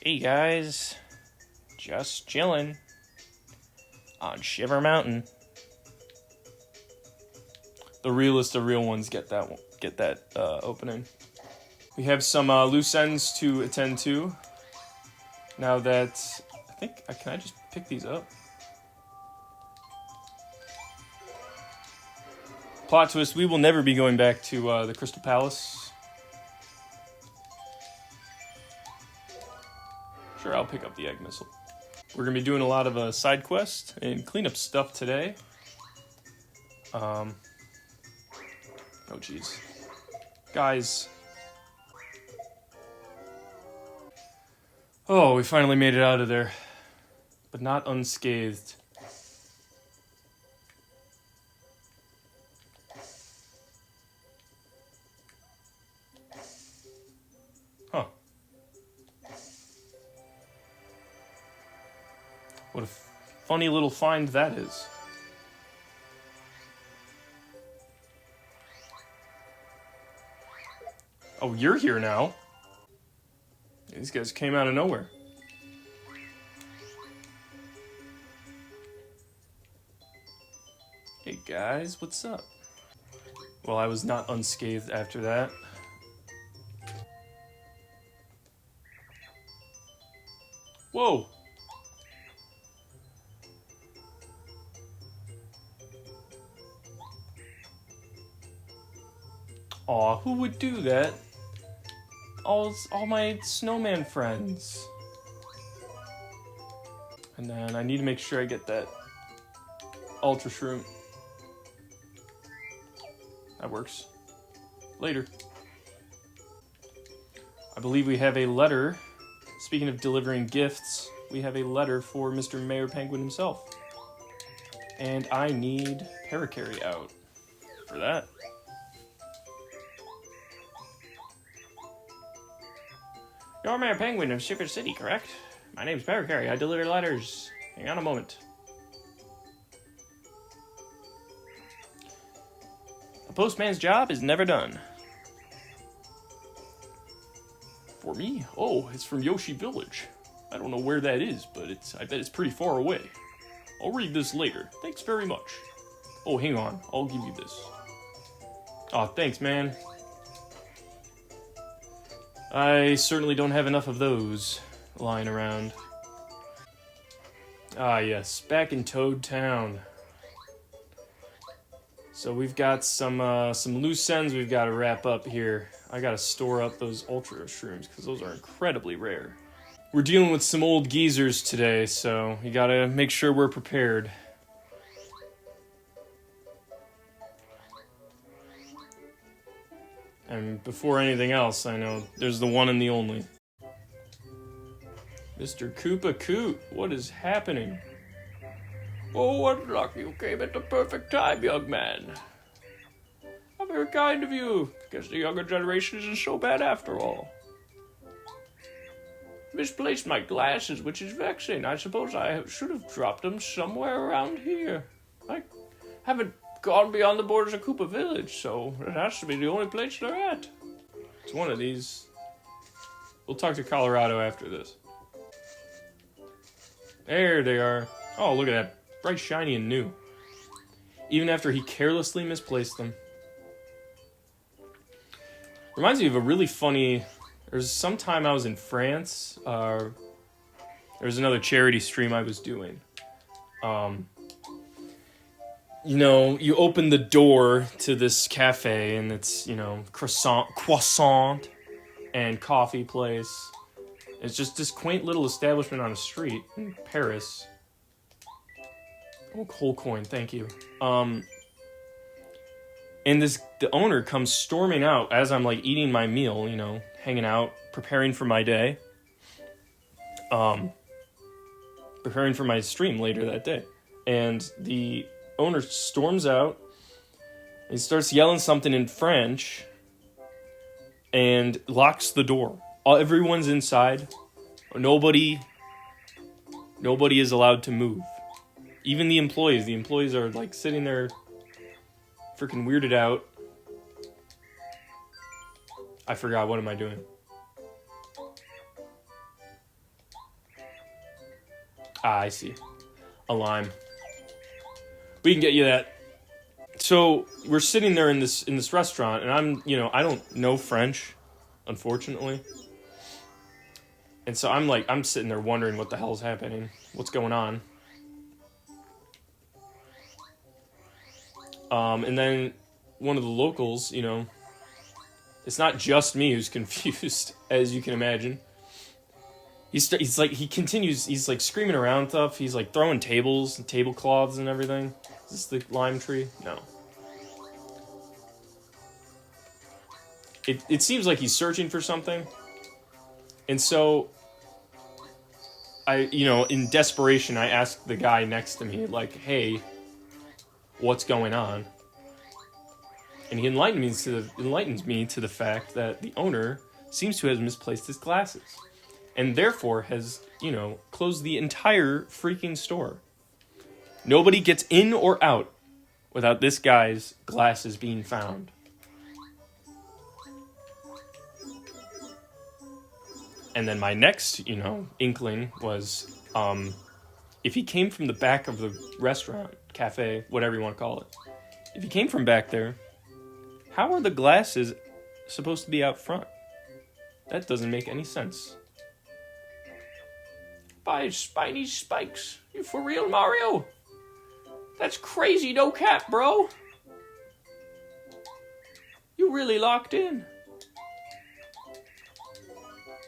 Hey guys, just chilling on Shiver Mountain. The realest of real ones get that opening. We have some loose ends to attend to. Now that can I just pick these up? Plot twist: we will never be going back to the Crystal Palace. Sure, I'll pick up the egg missile. We're going to be doing a lot of side quests and cleanup stuff today. Oh, jeez. Guys. Oh, we finally made it out of there. But not unscathed. Huh. What a funny little find that is. Oh, you're here now? These guys came out of nowhere. Hey guys, what's up? Well, I was not unscathed after that. Whoa! Aw, who would do that? All my snowman friends. And then I need to make sure I get that ultra shroom. That works. Later. I believe we have a letter. Speaking of delivering gifts, we have a letter for Mr. Mayor Penguin himself. And I need Parakarry out for that. You're Mayor Penguin of Shiver City, correct? My name's Parakarry. I deliver letters. Hang on a moment. A postman's job is never done. For me? Oh, it's from Yoshi Village. I don't know where that is, but I bet it's pretty far away. I'll read this later. Thanks very much. Oh, hang on. I'll give you this. Aw, thanks, man. I certainly don't have enough of those lying around. Ah, yes, back in Toad Town. So we've got some loose ends we've got to wrap up here. I got to store up those ultra shrooms because those are incredibly rare. We're dealing with some old geezers today, so you got to make sure we're prepared. And before anything else, I know there's the one and the only. Mr. Koopa Koot, what is happening? Oh, what luck, you came at the perfect time, young man. How very kind of you. Guess the younger generation isn't so bad after all. Misplaced my glasses, which is vexing. I suppose I should have dropped them somewhere around here. I haven't gone beyond the borders of Koopa Village, so it has to be the only place they're at. It's one of these. We'll talk to Colorado after this. There they are. Oh, look at that. Bright, shiny, and new. Even after he carelessly misplaced them. Reminds me of a really funny... There's some time I was in France. There was another charity stream I was doing. You know, you open the door to this cafe and it's, you know, croissant and coffee place. It's just this quaint little establishment on a street in Paris. Oh, whole coin, thank you. And the owner comes storming out as I'm like eating my meal, you know, hanging out, preparing for my day. Preparing for my stream later that day. And the owner storms out. He starts yelling something in French and locks the door. Everyone's inside. Nobody is allowed to move. Even the employees. The employees are like sitting there freaking weirded out. I forgot, what am I doing? Ah, I see. A lime. We can get you that. So we're sitting there in this restaurant, and I don't know French, unfortunately, and so I'm sitting there wondering what the hell's happening, what's going on, and then one of the locals, it's not just me who's confused, as you can imagine. He's like he continues. He's like screaming around stuff. He's like throwing tables and tablecloths and everything. Is this the lime tree? No. It seems like he's searching for something, and so in desperation, I asked the guy next to me, like, "Hey, what's going on?" And he enlightens me to the fact that the owner seems to have misplaced his glasses, and therefore has, closed the entire freaking store. Nobody gets in or out without this guy's glasses being found. And then my next, inkling was, if he came from the back of the restaurant, cafe, whatever you want to call it, if he came from back there, how are the glasses supposed to be out front? That doesn't make any sense. By spiny spikes, you for real, Mario? That's crazy, no cap, bro. You really locked in.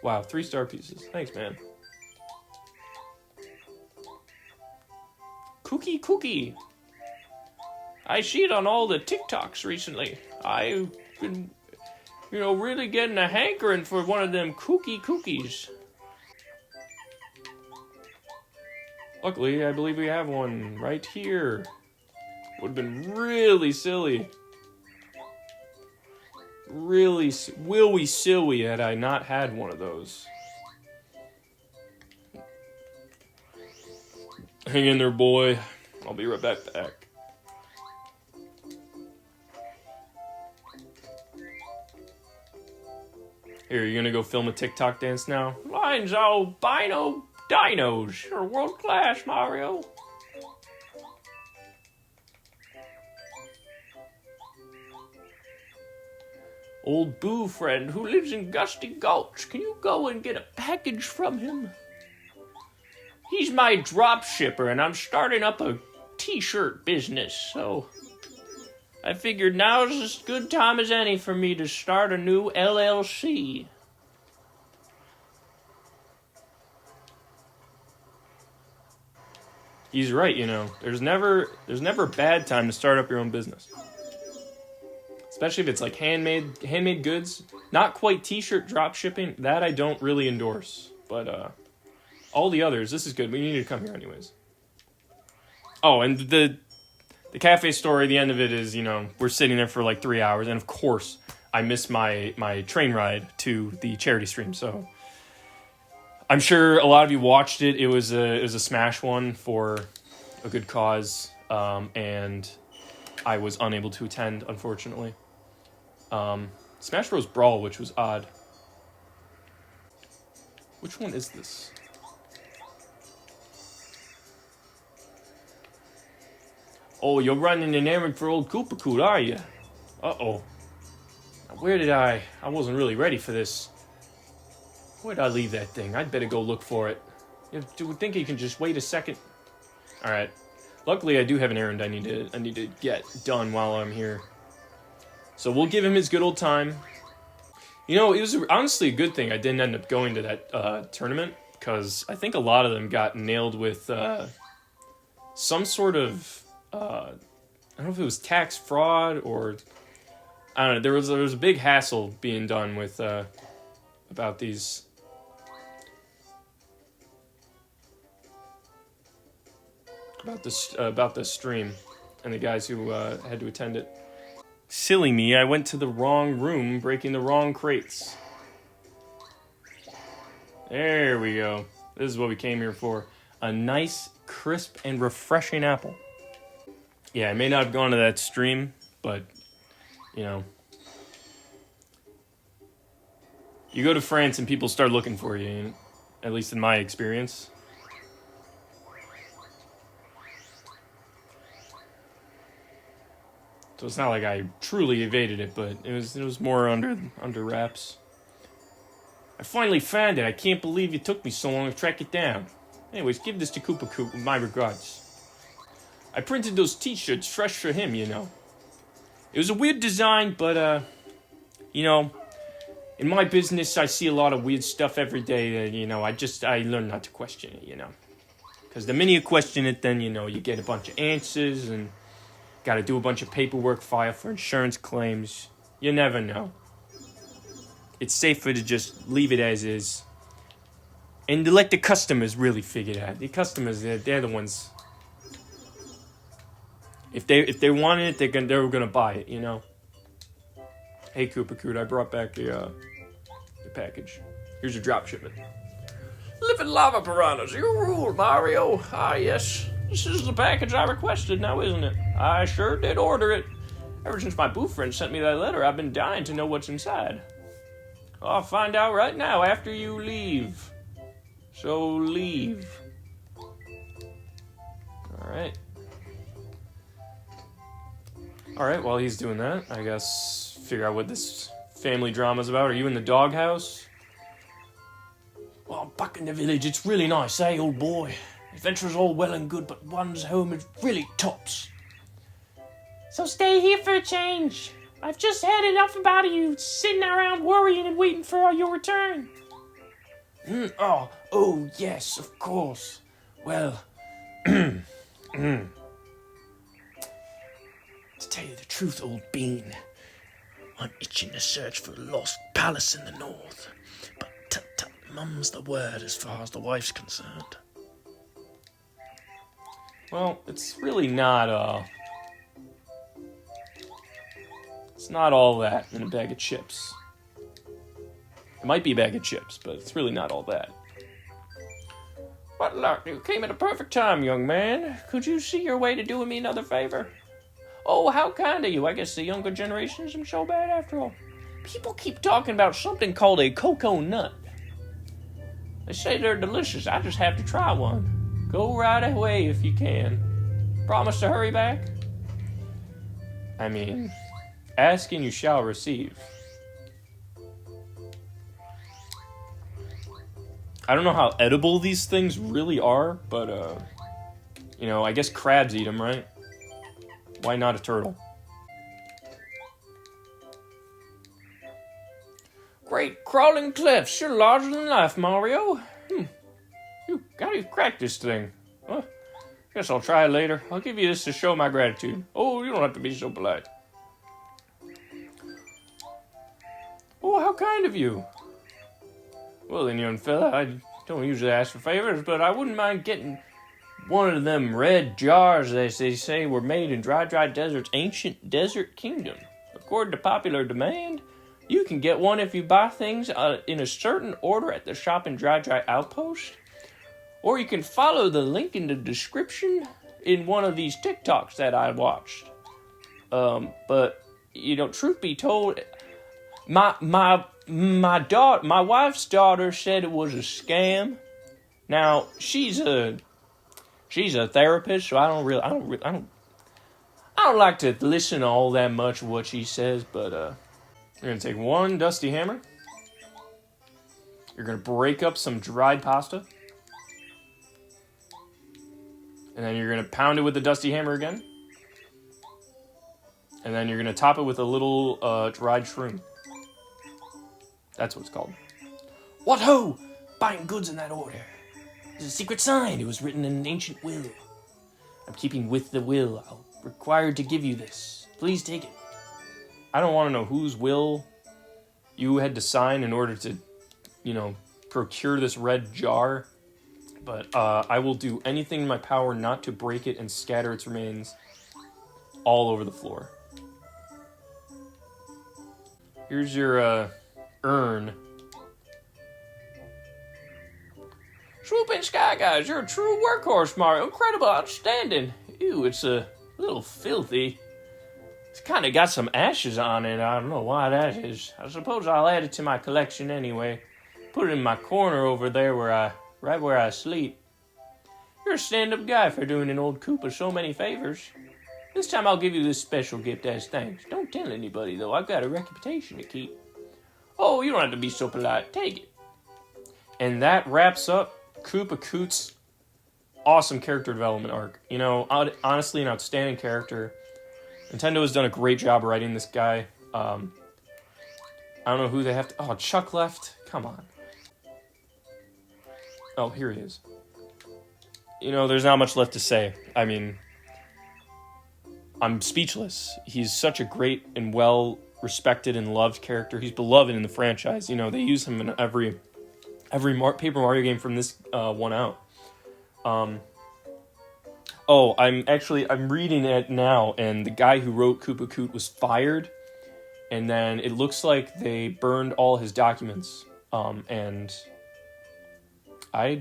Wow, 3-star pieces. Thanks, man. Cookie. I see it on all the TikToks recently. I've been, really getting a hankering for one of them cookies. Luckily, I believe we have one right here. Would have been really silly. Really willy silly had I not had one of those. Hang in there, boy. I'll be right back. Here, you gonna go film a TikTok dance now? Mine's albino dinos. You're world class, Mario. Old Boo friend who lives in Gusty Gulch. Can you go and get a package from him? He's my drop shipper, and I'm starting up a t-shirt business, so I figured now's as good time as any for me to start a new LLC. He's right, There's never a bad time to start up your own business. Especially if it's like handmade goods. Not quite t-shirt drop shipping. That I don't really endorse. But all the others, this is good. We need to come here anyways. Oh, and the cafe story, the end of it is, we're sitting there for like 3 hours. And of course, I missed my train ride to the charity stream. So I'm sure a lot of you watched it. It was a smash one for a good cause. And I was unable to attend, unfortunately. Smash Bros. Brawl, which was odd. Which one is this? Oh, you're running an errand for Ol Koopa Koot, are you? Uh-oh. Where did I wasn't really ready for this. Where'd I leave that thing? I'd better go look for it. Do you think you can just wait a second? Alright. Luckily, I do have an errand I need to get done while I'm here. So we'll give him his good old time. It was honestly a good thing I didn't end up going to that tournament, because I think a lot of them got nailed with some sort of, I don't know if it was tax fraud or, I don't know, there was a big hassle being done with, about these. About this stream and the guys who had to attend it. Silly me, I went to the wrong room, breaking the wrong crates. There we go. This is what we came here for. A nice, crisp, and refreshing apple. Yeah, I may not have gone to that stream, but, you go to France and people start looking for you, at least in my experience. So it's not like I truly evaded it, but it was more under wraps. I finally found it. I can't believe it took me so long to track it down. Anyways, give this to Koopa Koot with my regards. I printed those t-shirts fresh for him, you know. It was a weird design, but, you know, in my business, I see a lot of weird stuff every day that, you know, I learn not to question it, you know. Because the minute you question it, then, you know, you get a bunch of answers and got to do a bunch of paperwork, file for insurance claims. You never know. It's safer to just leave it as is. And to let the customers really figure it out. The customers, they're the ones. If they wanted it, they were gonna buy it, you know. Hey, Koopa Koot, I brought back the package. Here's your drop shipment. Living lava piranhas, you rule, Mario. Ah, yes. This is the package I requested now, isn't it? I sure did order it. Ever since my boo friend sent me that letter, I've been dying to know what's inside. I'll find out right now after you leave. So leave. Alright, while he's doing that, I guess figure out what this family drama's about. Are you in the doghouse? Well, I'm back in the village. It's really nice, eh, old boy? Adventure's all well and good, but one's home is really tops. So stay here for a change. I've just had enough about you sitting around worrying and waiting for your return. Oh, yes, of course. Well, to tell you the truth, old bean, I'm itching to search for a lost palace in the north. But tut, mum's the word as far as the wife's concerned. Well, it's really not, it's not all that in a bag of chips. It might be a bag of chips, but it's really not all that. What luck, you came at a perfect time, young man. Could you see your way to doing me another favor? Oh, how kind of you. I guess the younger generation isn't so bad after all. People keep talking about something called a cocoa nut. They say they're delicious. I just have to try one. Go right away if you can. Promise to hurry back? I mean, ask and you shall receive. I don't know how edible these things really are, but, you know, I guess crabs eat them, right? Why not a turtle? Great crawling cliffs. You're larger than life, Mario. How do you crack this thing? Well, guess I'll try it later. I'll give you this to show my gratitude. Oh, you don't have to be so polite. Oh, how kind of you. Well then, young fella, I don't usually ask for favors, but I wouldn't mind getting one of them red jars, as they say, were made in Dry Desert's ancient desert kingdom. According to popular demand, you can get one if you buy things in a certain order at the shop in Dry Outpost. Or you can follow the link in the description in one of these TikToks that I watched. But, you know, truth be told, my wife's daughter said it was a scam. Now, she's a therapist, so I don't like to listen to all that much of what she says, but you're gonna take one dusty hammer. You're gonna break up some dried pasta. And then you're gonna pound it with the dusty hammer again. And then you're gonna top it with a little dried shroom. That's what it's called. What ho! Buying goods in that order. There's a secret sign. It was written in an ancient will. I'm keeping with the will. I'm required to give you this. Please take it. I don't want to know whose will you had to sign in order to, you know, procure this red jar. But I will do anything in my power not to break it and scatter its remains all over the floor. Here's your urn. Swooping Sky Guys, you're a true workhorse, Mario. Incredible, outstanding. Ew, it's a little filthy. It's kind of got some ashes on it. I don't know why that is. I suppose I'll add it to my collection anyway. Put it in my corner over there right where I sleep. You're a stand-up guy for doing an old Koopa so many favors. This time I'll give you this special gift as thanks. Don't tell anybody, though. I've got a reputation to keep. Oh, you don't have to be so polite. Take it. And that wraps up Koopa Koot's awesome character development arc. You know, honestly, an outstanding character. Nintendo has done a great job writing this guy. I don't know who they have to... Oh, Chuck left? Come on. Oh, here he is. You know, there's not much left to say. I mean, I'm speechless. He's such a great and well-respected and loved character. He's beloved in the franchise. You know, they use him in every Paper Mario game from this one out. I'm reading it now, and the guy who wrote Koopa Koot was fired, and then it looks like they burned all his documents, and I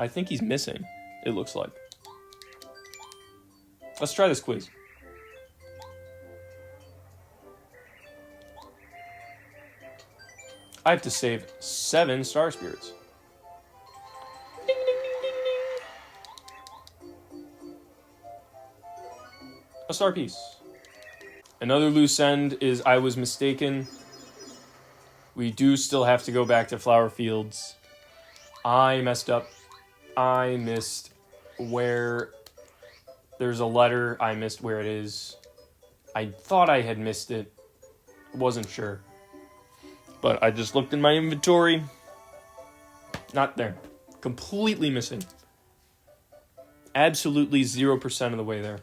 think he's missing, it looks like. Let's try this quiz. I have to save 7 Star Spirits. Ding, ding, ding, ding, ding. A star piece. Another loose end is I was mistaken. We do still have to go back to Flower Fields. I messed up. I missed where there's a letter. I missed where it is. I thought I had missed it. Wasn't sure. But I just looked in my inventory. Not there. Completely missing. Absolutely 0% of the way there.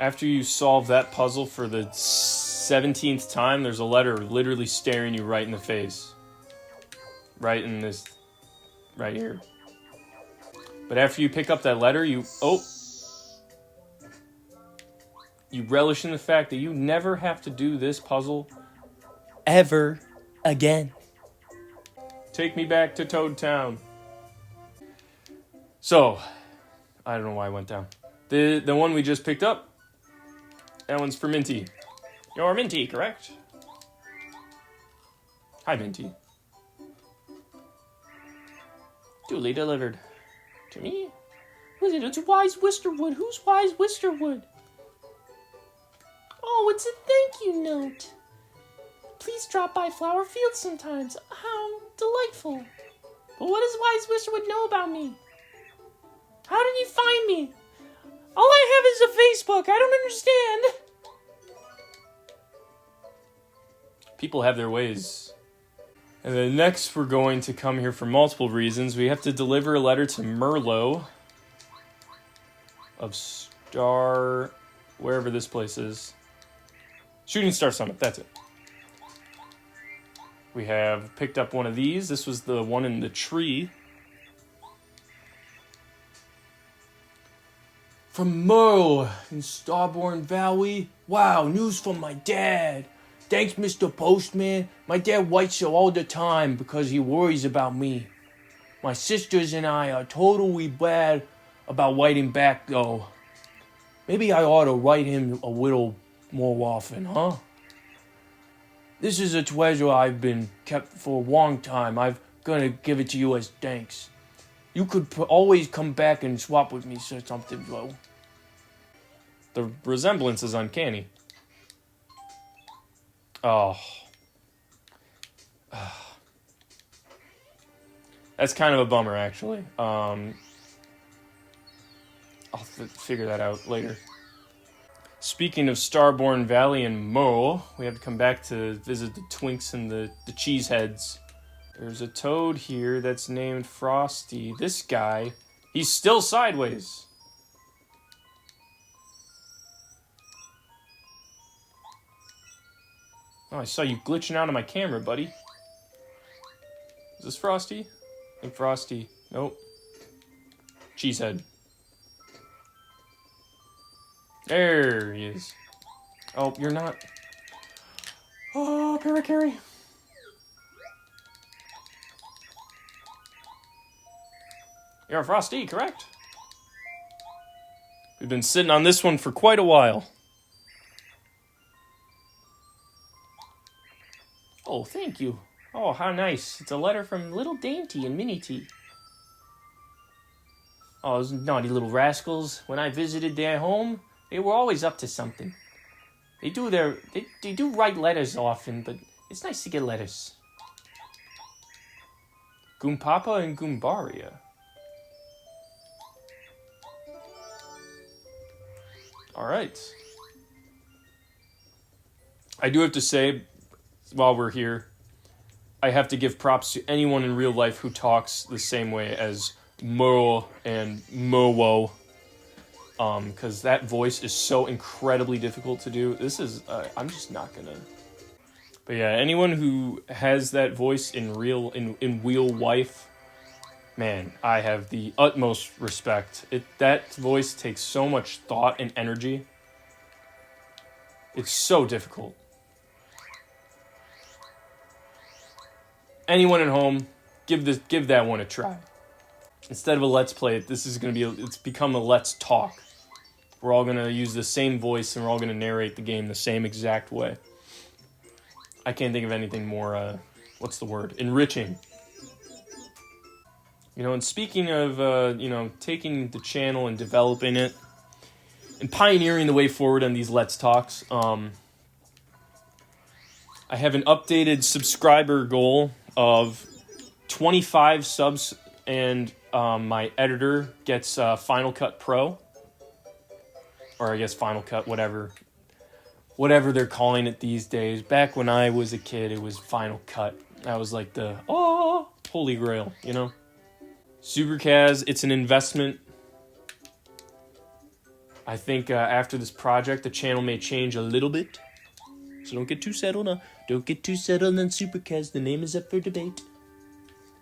After you solve that puzzle for the 17th time, there's a letter literally staring you right in the face. Right in this... Right here. But after you pick up that letter, you relish in the fact that you never have to do this puzzle ever again. Take me back to Toad Town. So, I don't know why I went down. The one we just picked up, that one's for Minty. You're Minty, correct? Hi, Minty. Duly delivered. To me? Who is it? It's Wise Wisterwood. Who's Wise Wisterwood? Oh, it's a thank you note. Please drop by Flower Field sometimes. How delightful. But what does Wise Wisterwood know about me? How did you find me? All I have is a Facebook. I don't understand. People have their ways. And then next we're going to come here for multiple reasons. We have to deliver a letter to Merlot of Star... wherever this place is. Shooting Star Summit, that's it. We have picked up one of these. This was the one in the tree. From Merle in Starborn Valley. Wow, news from my dad. Thanks, Mr. Postman. My dad writes so all the time because he worries about me. My sisters and I are totally bad about writing back, though. Maybe I ought to write him a little more often, huh? This is a treasure I've been kept for a long time. I'm gonna give it to you as thanks. You could always come back and swap with me, or something, though. The resemblance is uncanny. Oh. That's kind of a bummer, actually. I'll figure that out later. Speaking of Starborn Valley and Mo, we have to come back to visit the Twinks and the Cheeseheads. There's a toad here that's named Frosty. This guy, he's still sideways. Oh, I saw you glitching out of my camera, buddy. Is this Frosty? I think Frosty. Nope. Cheesehead. There he is. Oh, you're not. Oh, Parakarry. You're a Frosty, correct? We've been sitting on this one for quite a while. Oh, thank you. Oh, how nice. It's a letter from Little Dainty and Minnie T. Oh, those naughty little rascals. When I visited their home, they were always up to something. They do write letters often, but it's nice to get letters. Goompapa and Goombaria. Alright. I do have to say, while we're here, I have to give props to anyone in real life who talks the same way as Mo and Mowo. Because that voice is so incredibly difficult to do. This is, I'm just not gonna. But yeah, anyone who has that voice in real life, man, I have the utmost respect. That voice takes so much thought and energy. It's so difficult. Anyone at home, give that one a try. Instead of a let's play, it's become a let's talk. We're all gonna use the same voice and we're all gonna narrate the game the same exact way. I can't think of anything more, enriching. And speaking of, taking the channel and developing it and pioneering the way forward on these Let's Talks, I have an updated subscriber goal of 25 subs, and my editor gets Final Cut Pro. Or I guess Final Cut, whatever they're calling it these days. Back when I was a kid, it was Final Cut. That was like the, holy grail, Super Kaz, it's an investment. I think after this project, the channel may change a little bit. So don't get too settled on Super Kaz. The name is up for debate.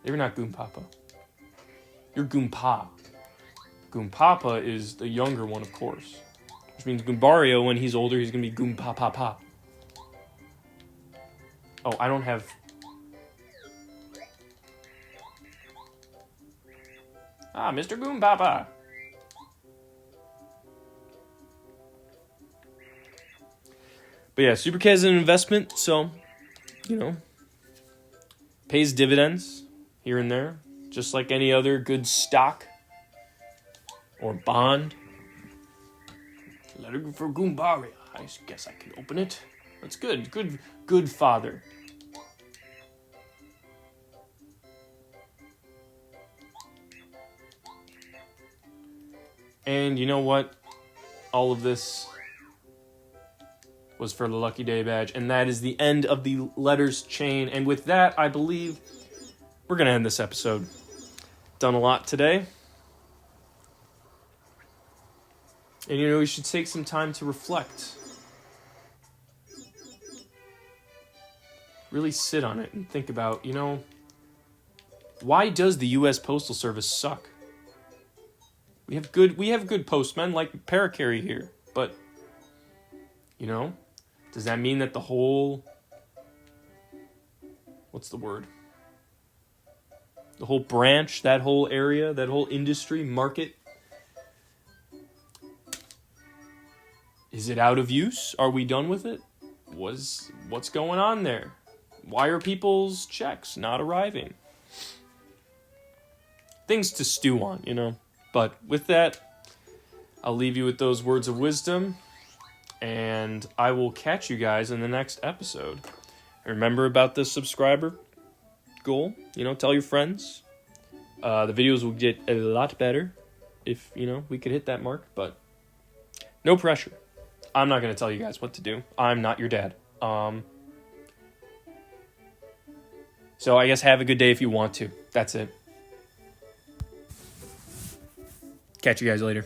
You're not Goompapa. You're Goompa. Goompapa is the younger one, of course. Which means Goombario, when he's older, he's going to be Goompapa. Oh, I don't have... Mr. Goompapa. But yeah, Super Cat is an investment, so, pays dividends here and there, just like any other good stock or bond. Letter for Goombaria. I guess I can open it. That's good. Good father. And you know what? All of this was for the Lucky Day badge. And that is the end of the letters chain. And with that, I believe we're going to end this episode. Done a lot today. And we should take some time to reflect. Really sit on it and think about, why does the U.S. Postal Service suck? We have good postmen like Paracarry here, but does that mean that the whole the whole branch, that whole area, that whole industry, market, is it out of use? Are we done with it? What's going on there? Why are people's checks not arriving? Things to stew on, But with that, I'll leave you with those words of wisdom, and I will catch you guys in the next episode. Remember about the subscriber goal, tell your friends. The videos will get a lot better if, we could hit that mark, but no pressure. I'm not going to tell you guys what to do. I'm not your dad. So I guess have a good day if you want to. That's it. Catch you guys later.